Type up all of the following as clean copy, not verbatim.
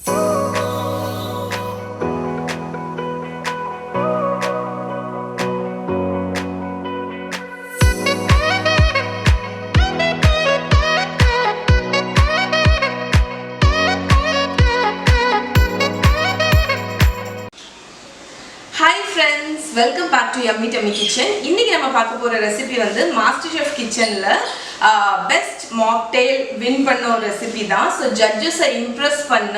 Hi friends, welcome back to Yummy Tummy Kitchen. இன்னைக்கு நம்ம பார்க்க போற ரெசிபி வந்து Masterchef kitchenல best mocktail win பண்ண ஒரு ரெசிபி தான். So judges impress பண்ண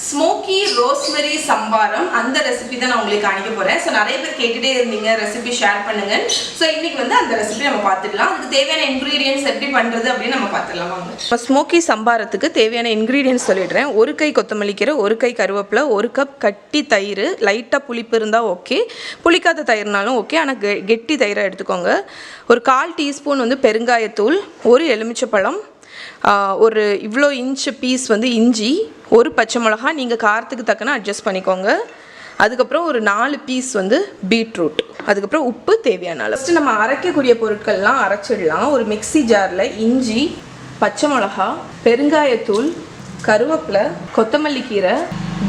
Smoky Rosemary Sambaram அந்த ரெசிபி தான் நான் உங்களுக்கு காணிக்க போறேன். So நிறைய பேர் கேட்டுட்டே இருந்தீங்க ரெசிபி ஷேர் பண்ணுங்க. So இன்னைக்கு வந்து அந்த ரெசிபி நம்ம பார்த்துடலாம். அதுக்கு தேவையான ingredients எப்படி பண்றது அப்படி நம்ம பார்த்துடலாம் வாங்க. Smoky சம்பாரத்துக்கு தேவையான ingredients சொல்லிடுறேன். ஒரு கை கொத்தமல்லி கீரை, ஒரு கை கருவேப்பிலை, ஒரு கப் கட்டி தயிர், லைட்டா புளிப்பு இருந்தா ஓகே, புளிக்காத தயிர்னாலும் ஓகே, ஆனால் கெட்டி தயிரை எடுத்துக்கோங்க. ஒரு 1/4 டீஸ்பூன் வந்து பெருங்காயத்தூள், ஒரு எலுமிச்சப்பழம், ஒரு இவ்வளோ இன்ச் பீஸ் வந்து இஞ்சி, ஒரு பச்சை மிளகா, நீங்கள் காரத்துக்கு தக்கன அட்ஜஸ்ட் பண்ணிக்கோங்க. அதுக்கப்புறம் ஒரு 4 பீஸ் வந்து பீட்ரூட், அதுக்கப்புறம் உப்பு தேவையான அளவு. ஃபஸ்ட்டு நம்ம அரைக்கக்கூடிய பொருட்கள்லாம் அரைச்சிடலாம். ஒரு மிக்சி ஜாரில் இஞ்சி, பச்சை மிளகா, பெருங்காயத்தூள், கருவேப்பிலை, கொத்தமல்லி கீரை,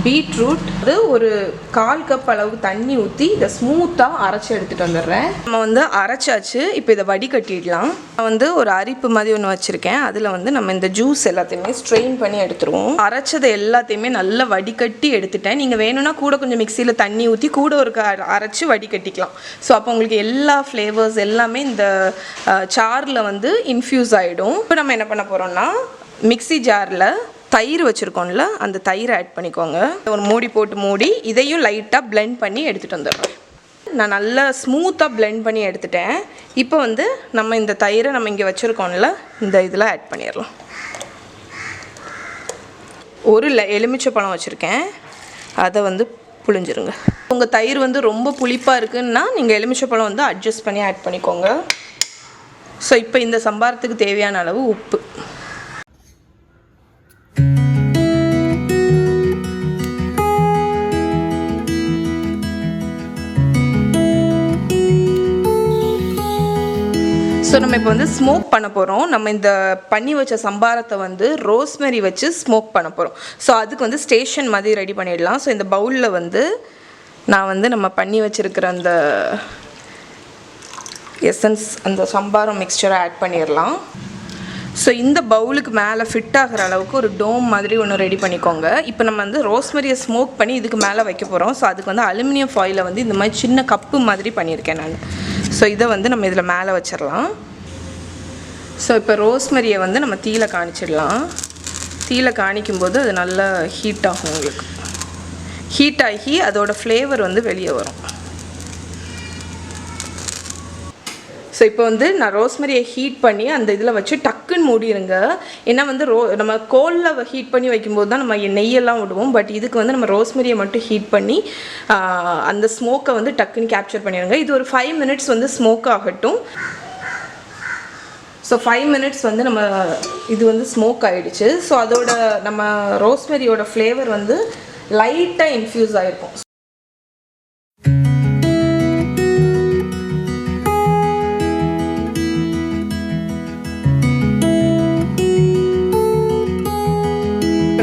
பீட்ரூட், அது ஒரு 1/4 கப் அளவு தண்ணி ஊற்றி இதை ஸ்மூத்தாக அரைச்சி எடுத்துகிட்டு வந்துடுறேன். நம்ம வந்து அரைச்சாச்சு. இப்போ இதை வடிகட்டிடலாம். நான் வந்து ஒரு அரிப்பு மாதிரி ஒன்று வச்சுருக்கேன். அதில் வந்து நம்ம இந்த ஜூஸ் எல்லாத்தையுமே ஸ்ட்ரெயின் பண்ணி எடுத்துருவோம். அரைச்சதை எல்லாத்தையுமே நல்லா வடிகட்டி எடுத்துட்டேன். நீங்கள் வேணும்னா கூட கொஞ்சம் மிக்சியில் தண்ணி ஊற்றி கூட ஒரு அரைச்சி வடிகட்டிக்கலாம். ஸோ அப்போ உங்களுக்கு எல்லா ஃப்ளேவர்ஸ் எல்லாமே இந்த சாரில் வந்து இன்ஃப்யூஸ் ஆகிடும். இப்போ நம்ம என்ன பண்ண போகிறோம்னா, மிக்சி ஜாரில் தயிர் வச்சுருக்கோம்ல, அந்த தயிரை ஆட் பண்ணிக்கோங்க. ஒரு மூடி போட்டு மூடி இதையும் லைட்டாக பிளெண்ட் பண்ணி எடுத்துகிட்டு வந்துடுறேன். நான் நல்லா ஸ்மூத்தாக பிளெண்ட் பண்ணி எடுத்துட்டேன். இப்போ வந்து நம்ம இந்த தயிரை நம்ம இங்கே வச்சுருக்கோம்ல, இந்த இதில் ஆட் பண்ணிடலாம். ஒரு எலுமிச்சப்பழம் வச்சுருக்கேன், அதை வந்து புளிஞ்சிருங்க. உங்கள் தயிர் வந்து ரொம்ப புளிப்பாக இருக்குன்னா நீங்கள் எலுமிச்சப்பழம் வந்து அட்ஜஸ்ட் பண்ணி ஆட் பண்ணிக்கோங்க. ஸோ இப்போ இந்த சம்பாரத்துக்கு தேவையான அளவு உப்பு. ஸோ நம்ம இப்போ வந்து ஸ்மோக் பண்ண போகிறோம். நம்ம இந்த பண்ணி வச்ச சம்பாரத்தை வந்து ரோஸ்மெரி வச்சு ஸ்மோக் பண்ண போகிறோம். ஸோ அதுக்கு வந்து ஸ்டேஷன் மாதிரி ரெடி பண்ணிடலாம். ஸோ இந்த பவுலில் வந்து நான் வந்து நம்ம பண்ணி வச்சுருக்கிற அந்த எசன்ஸ், அந்த சம்பாரம் மிக்சரை ஆட் பண்ணிடலாம். ஸோ இந்த பவுலுக்கு மேலே ஃபிட் ஆகிற அளவுக்கு ஒரு டோம் மாதிரி ஒன்று ரெடி பண்ணிக்கோங்க. இப்போ நம்ம வந்து ரோஸ்மெரியை ஸ்மோக் பண்ணி இதுக்கு மேலே வைக்க போகிறோம். ஸோ அதுக்கு வந்து அலுமினியம் ஃபாயிலை வந்து இந்த மாதிரி சின்ன கப்பு மாதிரி பண்ணியிருக்கேன் நான். ஸோ இதை வந்து நம்ம இதில் மேலே வச்சிடலாம். ஸோ இப்போ ரோஸ்மெரியை வந்து நம்ம தீயில காணிச்சிடலாம். தீயில காணிக்கும்போது அது நல்லா ஹீட் ஆகும். உங்களுக்கு ஹீட் ஆகி அதோடய ஃப்ளேவர் வந்து வெளியே வரும். ஸோ இப்போ வந்து நான் ரோஸ்மெரியை ஹீட் பண்ணி அந்த இதில் வச்சு டக்குன்னு மூடிடுங்க. ஏன்னா வந்து நம்ம கோலில் ஹீட் பண்ணி வைக்கும்போது தான் நம்ம நெய்யெல்லாம் விடுவோம். பட் இதுக்கு வந்து நம்ம ரோஸ்மெரியை மட்டும் ஹீட் பண்ணி அந்த ஸ்மோக்கை வந்து டக்குன்னு கேப்சர் பண்ணிடுங்க. இது ஒரு 5 மினிட்ஸ் வந்து ஸ்மோக் ஆகட்டும். ஸோ 5 மினிட்ஸ் வந்து நம்ம இது வந்து ஸ்மோக் ஆகிடுச்சு. ஸோ அதோட நம்ம ரோஸ்மெரியோட ஃப்ளேவர் வந்து லைட்டாக இன்ஃப்யூஸ் ஆகிருக்கும்.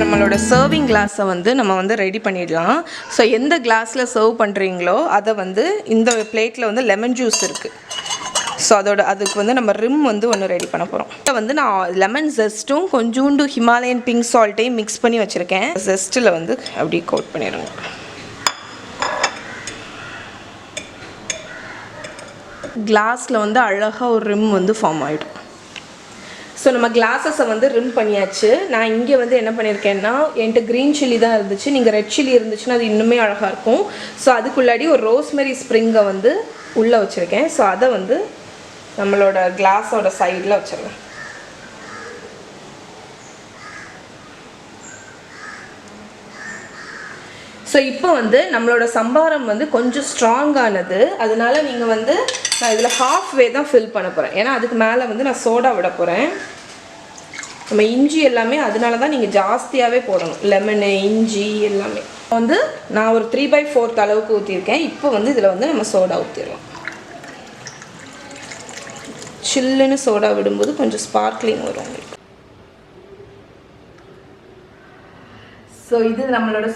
நம்மளோட சர்விங் கிளாஸை வந்து நம்ம வந்து ரெடி பண்ணிடலாம். ஸோ எந்த கிளாஸில் சர்வ் பண்ணுறீங்களோ அதை வந்து இந்த பிளேட்டில் வந்து லெமன் ஜூஸ் இருக்குது. ஸோ அதுக்கு வந்து நம்ம ரிம் வந்து ஒன்று ரெடி பண்ண போகிறோம். இப்போ வந்து நான் லெமன் ஜெஸ்ட்டும் கொஞ்சோண்டு ஹிமாலயன் பிங்க் சால்ட்டையும் மிக்ஸ் பண்ணி வச்சுருக்கேன். ஜெஸ்ட்டில் வந்து அப்படி கோட் பண்ணிடுங்க. கிளாஸில் வந்து அழகாக ஒரு ரிம் வந்து ஃபார்ம் ஆகிடும். ஸோ நம்ம கிளாஸஸை வந்து ரிம் பண்ணியாச்சு. நான் இங்கே வந்து என்ன பண்ணியிருக்கேன்னா, என்கிட்ட க்ரீன் சில்லி தான் இருந்துச்சு. நீங்கள் ரெட் சில்லி இருந்துச்சுன்னா அது இன்னுமே அழகாக இருக்கும். ஸோ அதுக்குள்ளாடி ஒரு ரோஸ்மெரி ஸ்ப்ரிங்கை வந்து உள்ளே வச்சுருக்கேன். ஸோ அதை வந்து நம்மளோட கிளாஸோட சைடில் வச்சுருவேன். ஸோ இப்போ வந்து நம்மளோட சம்பாரம் வந்து கொஞ்சம் ஸ்ட்ராங்கானது. அதனால நீங்கள் வந்து நான் இதில் ஹாஃப்வே தான் ஃபில் பண்ண போகிறேன். ஏன்னா அதுக்கு மேலே வந்து நான் சோடா விட போகிறேன். நம்ம இஞ்சி எல்லாமே அதனால தான் நீங்கள் ஜாஸ்தியாகவே போடணும். லெமனு, இஞ்சி எல்லாமே வந்து நான் ஒரு 3/4 அளவுக்கு ஊற்றிருக்கேன். இப்போ வந்து இதில் வந்து நம்ம சோடா ஊற்றிடலாம். சில்லுன்னு சோடா விடும்போது கொஞ்சம் ஸ்பார்க்லிங் வரும் உங்களுக்கு. ஸோ இது நம்மளோட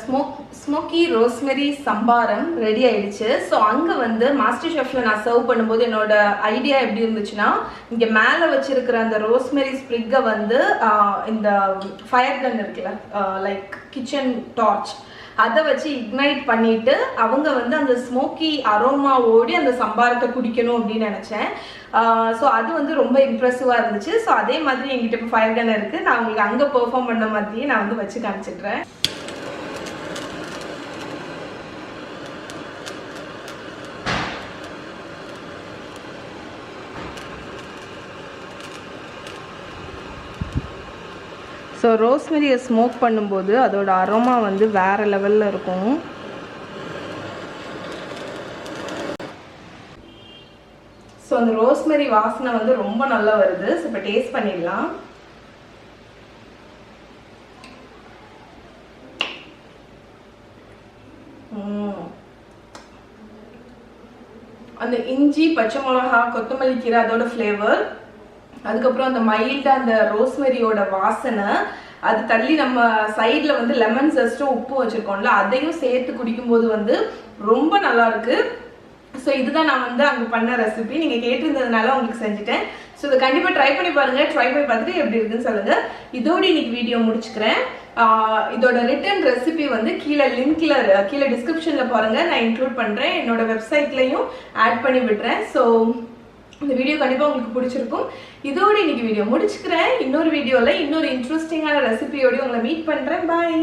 ஸ்மோக்கி ரோஸ்மெரி சம்பாரம் ரெடி ஆயிடுச்சு. ஸோ அங்கே வந்து மாஸ்டர் ஷெஃப்ல நான் சர்வ் பண்ணும்போது என்னோட ஐடியா எப்படி இருந்துச்சுன்னா, இங்கே மேலே வச்சிருக்கிற அந்த ரோஸ்மெரி ஸ்ப்ரிக்கை வந்து இந்த ஃபயர் கன் இருக்குல்ல, லைக் கிச்சன் டார்ச், அதை வச்சு இக்னைட் பண்ணிட்டு அவங்க வந்து அந்த ஸ்மோக்கி அரோமா ஓடி அந்த சம்பாரத்தை குடிக்கணும் அப்படின்னு நினச்சேன். ஸோ அது வந்து ரொம்ப இம்ப்ரெசிவாக இருந்துச்சு. ஸோ அதே மாதிரி எங்கிட்ட இப்போ ஃபயர் கன் இருக்குது. நான் உங்களுக்கு அங்கே பெர்ஃபார்ம் பண்ண மாதிரியே நான் வந்து வச்சு காமிச்சிடுறேன். ஸோ ரோஸ்மெரியை ஸ்மோக் பண்ணும்போது அதோட அரோமா வந்து வேறு லெவலில் இருக்கும். ஸோ அந்த ரோஸ்மெரி வாசனை வந்து ரொம்ப நல்லா வருது. ஸோ இப்போ டேஸ்ட் பண்ணிடலாம். அந்த இஞ்சி, பச்சை மிளகா, கொத்தமல்லி கீரை அதோட ஃப்ளேவர், அதுக்கப்புறம் அந்த மைல்டாக அந்த ரோஸ்மெரியோட வாசனை, அது தள்ளி நம்ம சைடில் வந்து லெமன் ஜஸ்ட்டும் உப்பும் வச்சுருக்கோம்ல, அதையும் சேர்த்து குடிக்கும்போது வந்து ரொம்ப நல்லா இருக்கு. ஸோ இதுதான் நான் வந்து அங்கே பண்ண ரெசிபி. நீங்கள் கேட்டிருந்ததுனால உங்களுக்கு செஞ்சுட்டேன். ஸோ இதை கண்டிப்பாக ட்ரை பண்ணி பாருங்கள். ட்ரை பண்ணி பார்த்துட்டு எப்படி இருக்குன்னு சொல்லுங்கள். இதோடு இன்னைக்கு வீடியோ முடிச்சுக்கிறேன். இதோட ரிட்டன் ரெசிபி வந்து கீழே டிஸ்கிரிப்ஷனில் பாருங்கள், நான் இன்க்ளூட் பண்ணுறேன். என்னோட வெப்சைட்லையும் ஆட் பண்ணி விடுறேன். ஸோ இந்த வீடியோ கண்டிப்பாக உங்களுக்கு பிடிச்சிருக்கும். இதோடு இன்னைக்கு வீடியோ முடிச்சுக்கிறேன். இன்னொரு வீடியோவில் இன்னொரு இன்ட்ரெஸ்டிங்கான ரெசிபியோடு உங்களை மீட் பண்ணுறேன். பாய்.